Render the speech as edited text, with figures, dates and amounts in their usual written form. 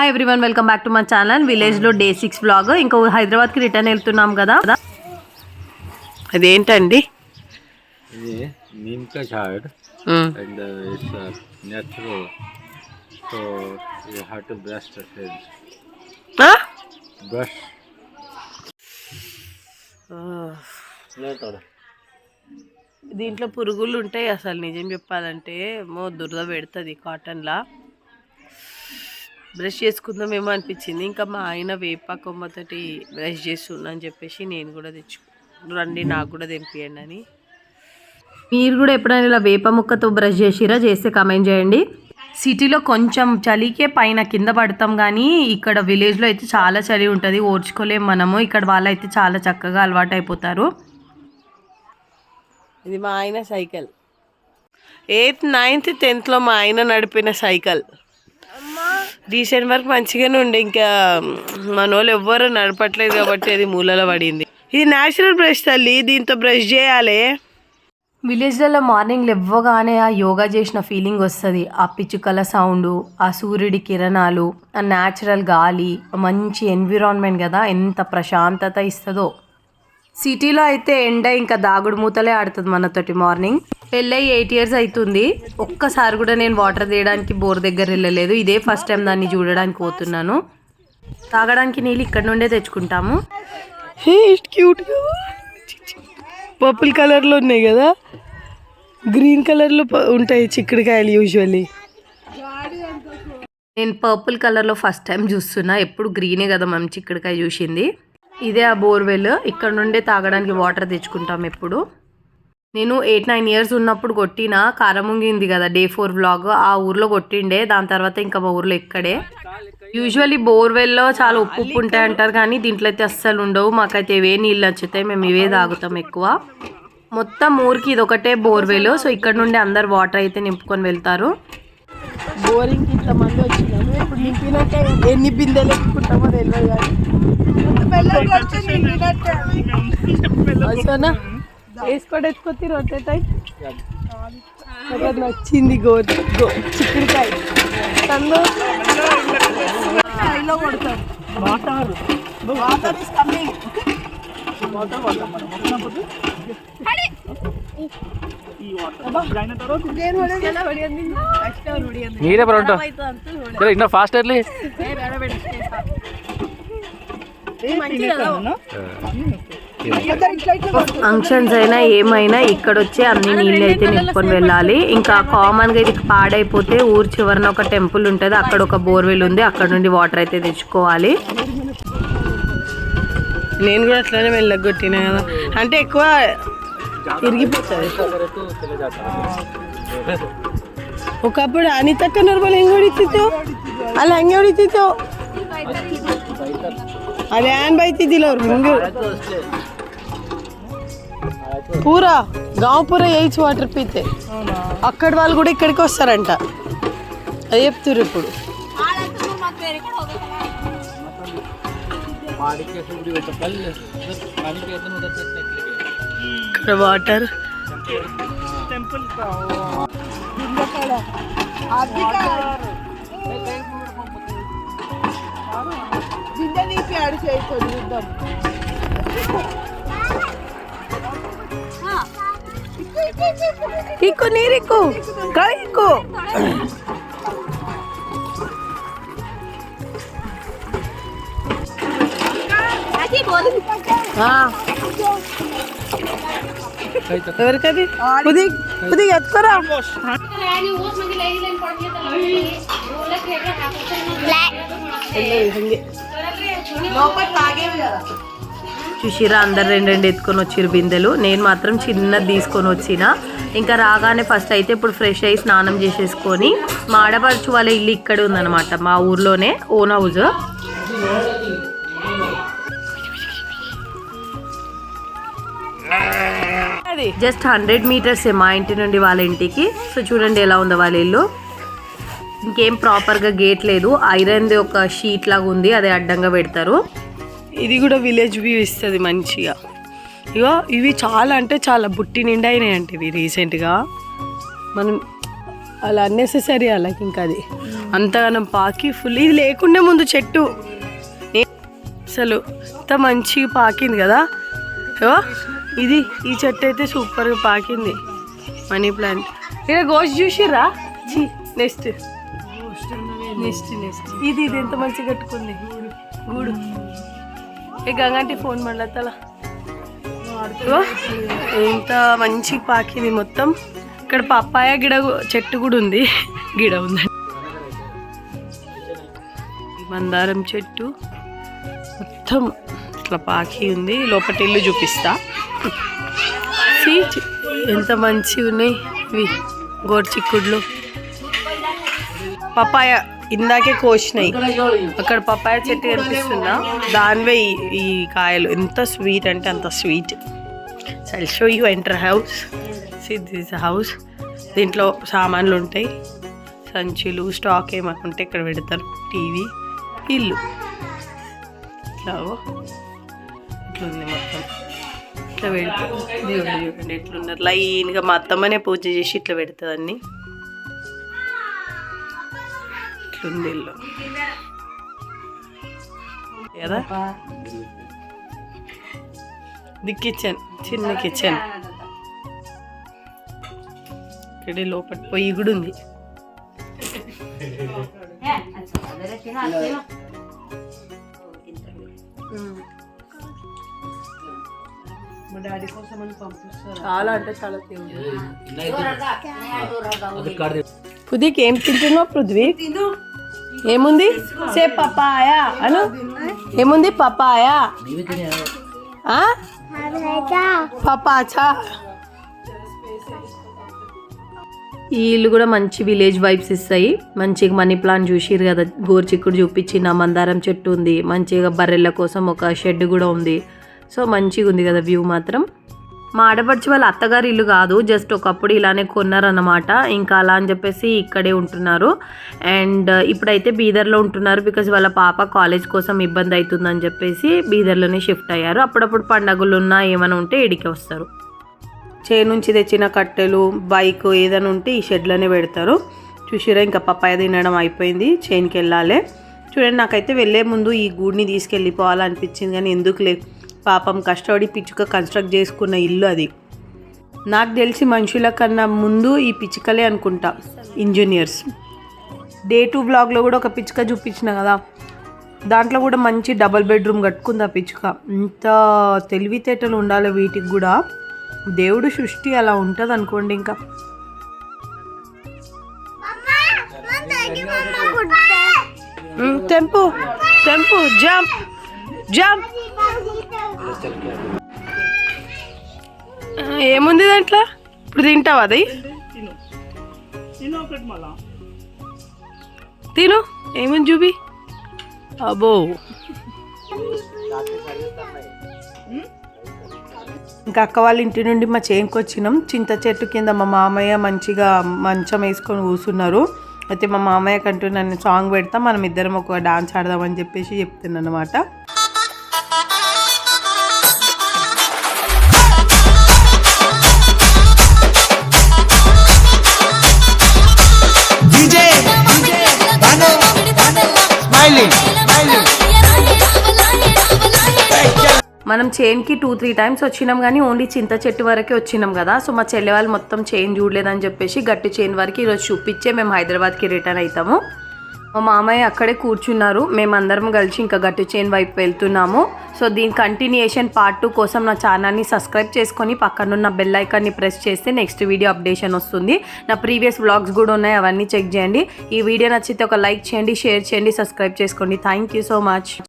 Hi everyone, welcome back to my channel. విలేజ్లో day 6 vlog. ఇంకా హైదరాబాద్కి రిటర్న్ వెళ్తున్నాం కదా. అదేంటండి? ఇది neem ka jhad and it's natural, so you have to brush the head. Brush. దీంట్లో పురుగులు ఉంటాయి. అసలు నిజం చెప్పాలంటే దురద పెడుతుంది కాటన్లా. బ్రష్ చేసుకుందామేమో అనిపించింది. ఇంకా మా ఆయన వేప కొమ్మతోటి బ్రష్ చేస్తున్నా అని చెప్పేసి నేను కూడా రండి నాకు కూడా తెంపియండి అని. మీరు కూడా ఎప్పుడైనా ఇలా వేప ముక్కతో బ్రష్ చేసిరా? చేస్తే కామెంట్ చేయండి. సిటీలో కొంచెం చలికే పైన కింద పడతాం, కానీ ఇక్కడ విలేజ్లో అయితే చాలా చలి ఉంటుంది, ఓర్చుకోలేం మనము. ఇక్కడ వాళ్ళు అయితే చాలా చక్కగా అలవాటు అయిపోతారు. ఇది మా ఆయన సైకిల్. 8th, 9th, 10thలో మా ఆయన నడిపిన సైకిల్. రీసెంట్ వరకు మంచిగానే ఉండే, ఇంకా మన వాళ్ళు ఎవ్వరూ నడపట్లేదు కాబట్టి అది మూలలో పడింది. ఇది న్యాచురల్ బ్రష్ తల్లి, దీంతో బ్రష్ చేయాలి. విలేజ్లలో మార్నింగ్ లేవగానే ఆ యోగా చేసిన ఫీలింగ్ వస్తుంది. ఆ పిచ్చుకల సౌండ్, ఆ సూర్యుడి కిరణాలు, ఆ న్యాచురల్ గాలి, మంచి ఎన్విరాన్మెంట్ కదా, ఎంత ప్రశాంతత ఇస్తుందో. సిటీలో అయితే ఎండ ఇంకా దాగుడు మూతలే ఆడుతుంది మనతోటి. మార్నింగ్ పెళ్ళై 8 years అవుతుంది. ఒక్కసారి కూడా నేను వాటర్ తీయడానికి బోర్ దగ్గర వెళ్ళలేదు. ఇదే ఫస్ట్ టైం దాన్ని చూడడానికి పోతున్నాను. తాగడానికి నీళ్ళు ఇక్కడ నుండే తెచ్చుకుంటాము. క్యూట్గా పర్పుల్ కలర్లో ఉన్నాయి కదా, గ్రీన్ కలర్లో ఉంటాయి చిక్కుడుకాయలు యూజువల్లీ. నేను పర్పుల్ కలర్లో ఫస్ట్ టైం చూస్తున్నా. ఎప్పుడు గ్రీనే కదా మనం చిక్కుడుకాయ చూసింది. ఇదే ఆ బోర్వెల్. ఇక్కడ నుండే తాగడానికి వాటర్ తెచ్చుకుంటాం ఎప్పుడు. నేను 8-9 years ఉన్నప్పుడు కొట్టిన కారముంగింది కదా డే 4 వ్లాగ్, ఆ ఊర్లో కొట్టిండే. దాని తర్వాత ఇంకా మా ఊర్లో ఇక్కడే. యూజువల్లీ బోర్వెల్లో చాలా ఉప్పు ఉంటాయి అంటారు, కానీ దీంట్లో అయితే అస్సలు ఉండవు. మాకైతే ఇవే నీళ్ళు నచ్చుతాయి, మేము ఇవే తాగుతాం ఎక్కువ. మొత్తం ఊరికి ఇది ఒకటే బోర్వెల్. సో ఇక్కడ నుండి అందరు వాటర్ అయితే నింపుకొని వెళ్తారు. బోరింగ్ ఇంతమంది వచ్చినాము. ఇప్పుడు నింపినట్టే ఎన్ని బిందెలు ఎక్కుంటామో తెలియదు, కానీ వేసుకోవచ్చుకొచ్చి రొట్టె టైం నచ్చింది. చిక్కుడుకాయ ನೀರೇ ಬರೋಂಟು ಇನ್ನ ಫಾಸ್ಟ್ ಇರಲಿ. ఫంక్షన్స్ అయినా ఏమైనా ఇక్కడ వచ్చి అన్ని నీళ్ళు అయితే నింపుకొని వెళ్ళాలి. ఇంకా కామన్గా ఇది పాడైపోతే ఊరు చివరన ఒక టెంపుల్ ఉంటుంది, అక్కడ ఒక బోర్వెల్ ఉంది, అక్కడ నుండి వాటర్ అయితే తెచ్చుకోవాలి. నేను కూడా అట్లానే వెళ్ళగొట్టినా కదా, అంటే ఎక్కువ తిరిగిపోతుంది. ఒకప్పుడు అనితక్క నర్మల్ ಹೆಂಗೆ ಹೊಡಿತಿತ್ತು ಅಲ್ಲ, ಹೆಂಗೆ ಹೊಡಿತಿತ್ತು ಅದೇ ಏನ್ ಬೈತಿದ್ದಿಲ್ಲ ಅವ್ರು. ಹಿಂಗೆ పూరా గావ్ పూరా ఎయిచ్ వాటర్ పీతే అక్కడ వాళ్ళు కూడా ఇక్కడికి వస్తారంట. అది చెప్తుర్రు ఇప్పుడు. ఇక్కడ వాటర్ ఇక్కు నీరిక్కు కళిక్కు. ఎవరికది కొద్ది ఎత్తుకోరా. చూసిరా, అందరు 2 ఎత్తుకొని వచ్చిరు బిందెలు. నేను మాత్రం చిన్నది తీసుకొని వచ్చిన. ఇంకా రాగానే ఫస్ట్ అయితే ఇప్పుడు ఫ్రెష్ అయ్యి స్నానం చేసేసుకొని, మా ఆడపడుచు వాళ్ళ ఇల్లు ఇక్కడే ఉందన్నమాట, మా ఊర్లోనే ఓన్ హౌస్. జస్ట్ 100 meters మా ఇంటి నుండి వాళ్ళ ఇంటికి. సో చూడండి ఎలా ఉందో వాళ్ళ ఇల్లు. ఇంకేం ప్రాపర్గా గేట్ లేదు, ఐరన్ది ఒక షీట్ లాగా ఉంది, అదే అడ్డంగా పెడతారు. ఇది కూడా విలేజ్ వ్యూ ఇస్తుంది మంచిగా. ఇగో ఇవి చాలా అంటే చాలా బుట్టి నిండా అయినాయి అంటే ఇవి రీసెంట్గా. మనం అలా అన్నెసెసరీ అలాగే ఇంకా అది అంతగానం పాకి ఫుల్ ఇది లేకుండే ముందు చెట్టు అసలు ఇంత మంచిగా పాకింది కదా. ఇది ఈ చెట్టు అయితే సూపర్గా పాకింది. మనీ ప్లాంట్ ఇక్కడ గోస్ట్ చూసిర్రా. నెక్స్ట్ నెక్స్ట్ నెక్స్ట్ ఇది ఇది ఎంత మంచిగా కట్టుకుంది గూడు. ఏ గంగంటి ఫోన్ మళ్ళీ ఎంత మంచిగా పాకింది మొత్తం. ఇక్కడ పప్పాయ గిడ చెట్టు కూడా ఉంది, గిడ ఉందండి. మందారం చెట్టు మొత్తం ఇట్లా పాకి ఉంది. లోపల ఇల్లు చూపిస్తా. ఎంత మంచిగా ఉన్నాయి ఇవి గోరుచిక్కుడులు. పప్పాయ ఇందాకే కోసినాయి. అక్కడ పప్పాయ చెట్టు కనిపిస్తుందా, దానివే ఈ కాయలు. ఎంత స్వీట్ అంటే అంత sweet. I show you enter house. This house. దీంట్లో సామాన్లు ఉంటాయి, సంచులు, స్టాక్ ఏమైనా ఉంటే ఇక్కడ పెడతారు. టీవీ, ఇల్లు ఇట్లా ఇట్లుంది మొత్తం. ఇట్లా పెడతారు. దేవుడు చూడండి ఎట్లున్నారు లైన్గా. మా అత్తమ్మనే పూజ చేసి ఇట్లా పెడుతుంది అన్ని. ఇట్లుంది ఇల్లు కదా. ఇది కిచెన్, చిన్న కిచెన్. ఇక్కడ లోపల పొయ్యి కూడా ఉంది. చాలా అంటే చాలా పృథ్వీకి ఏం తింటున్నావు పృథ్వీ? ఏముంది? సే పపాయా అను. ఏముంది? పపాయా, పపాచా. ఈ ఇల్లు కూడా మంచి విలేజ్ వైబ్స్ ఇస్తాయి. మంచిగా మనీ ప్లాంట్ చూసిరు కదా, గోరుచిక్కుడు చూపించిన, మందారం చెట్టు ఉంది, మంచిగా బర్రెల కోసం ఒక షెడ్ కూడా ఉంది. సో మంచిగా ఉంది కదా వ్యూ మాత్రం. మా ఆడపడిచి వాళ్ళ అత్తగారి ఇల్లు కాదు, జస్ట్ ఒకప్పుడు ఇలానే కొన్నారన్నమాట. ఇంకా అలా అని చెప్పేసి ఇక్కడే ఉంటున్నారు. అండ్ ఇప్పుడైతే బీదర్లో ఉంటున్నారు. బికాజ్ వాళ్ళ పాప కాలేజ్ కోసం ఇబ్బంది అవుతుందని చెప్పేసి బీదర్లోనే షిఫ్ట్ అయ్యారు. అప్పుడప్పుడు పండగలు ఉన్నా ఏమైనా ఉంటే ఇడికి వస్తారు. చేను నుంచి తెచ్చిన కట్టెలు, బైక్ ఏదైనా ఉంటే ఈ షెడ్లోనే పెడతారు. చూసిరా ఇంకా పప్పాయ తినడం అయిపోయింది, చేనుకి వెళ్ళాలి. చూడండి, నాకైతే వెళ్ళే ముందు ఈ గూడిని తీసుకెళ్ళిపోవాలనిపించింది, కానీ ఎందుకులే, పాపం కష్టపడి పిచ్చుక కన్స్ట్రక్ట్ చేసుకున్న ఇల్లు అది. నాకు తెలిసి మనుషుల కన్నా ముందు ఈ పిచ్చుకలే అనుకుంటా ఇంజనీర్స్. డే 2 బ్లాగ్లో కూడా ఒక పిచ్చుక చూపించిన కదా, దాంట్లో కూడా మంచి డబల్ బెడ్రూమ్ కట్టుకుంది ఆ పిచ్చుక. ఇంత తెలివితేటలు ఉండాలి వీటికి కూడా. దేవుడు సృష్టి అలా ఉంటుంది అనుకోండి. ఇంకా టెంపు టెంపు జంప్ జంప్. ఏముంది దాంట్లో? ఇప్పుడు తింటావా అది? తిను. ఏముంది చూపి. అబ్బో, ఇంకా అక్క వాళ్ళ ఇంటి నుండి మా చేనుకి వచ్చినాం. చింత చెట్టు కింద మా మామయ్య మంచిగా మంచం వేసుకొని కూర్చున్నారు. అయితే మా మామయ్య కంటూ నన్ను సాంగ్ పెడతా, మనం ఇద్దరం ఒక డాన్స్ ఆడదామని చెప్పేసి చెప్తున్నాను అనమాట. మనం చైన్కి 2-3 టైమ్స్ వచ్చినాం, కానీ ఓన్లీ చింత చెట్టు వరకే వచ్చినాం కదా. సో మా చెల్లె వాళ్ళు మొత్తం చైన్ చూడలేదని చెప్పేసి గట్టి చైన్ వరకు ఈరోజు చూపించే మేము హైదరాబాద్కి రిటర్న్ అవుతాము. మా మామయ్య అక్కడే కూర్చున్నారు. మేమందరం కలిసి ఇంకా గట్టి చైన్ వైపు వెళ్తున్నాము. సో దీని కంటిన్యూయేషన్ పార్ట్ 2 కోసం నా ఛానల్ని సబ్స్క్రైబ్ చేసుకొని పక్కనున్న బెల్ ఐకాన్ని ప్రెస్ చేస్తే నెక్స్ట్ వీడియో అప్డేషన్ వస్తుంది. నా ప్రీవియస్ వ్లాగ్స్ కూడా ఉన్నాయి, అవన్నీ చెక్ చేయండి. ఈ వీడియో నచ్చితే ఒక లైక్ చేయండి, షేర్ చేయండి, సబ్స్క్రైబ్ చేసుకోండి. Thank you so much.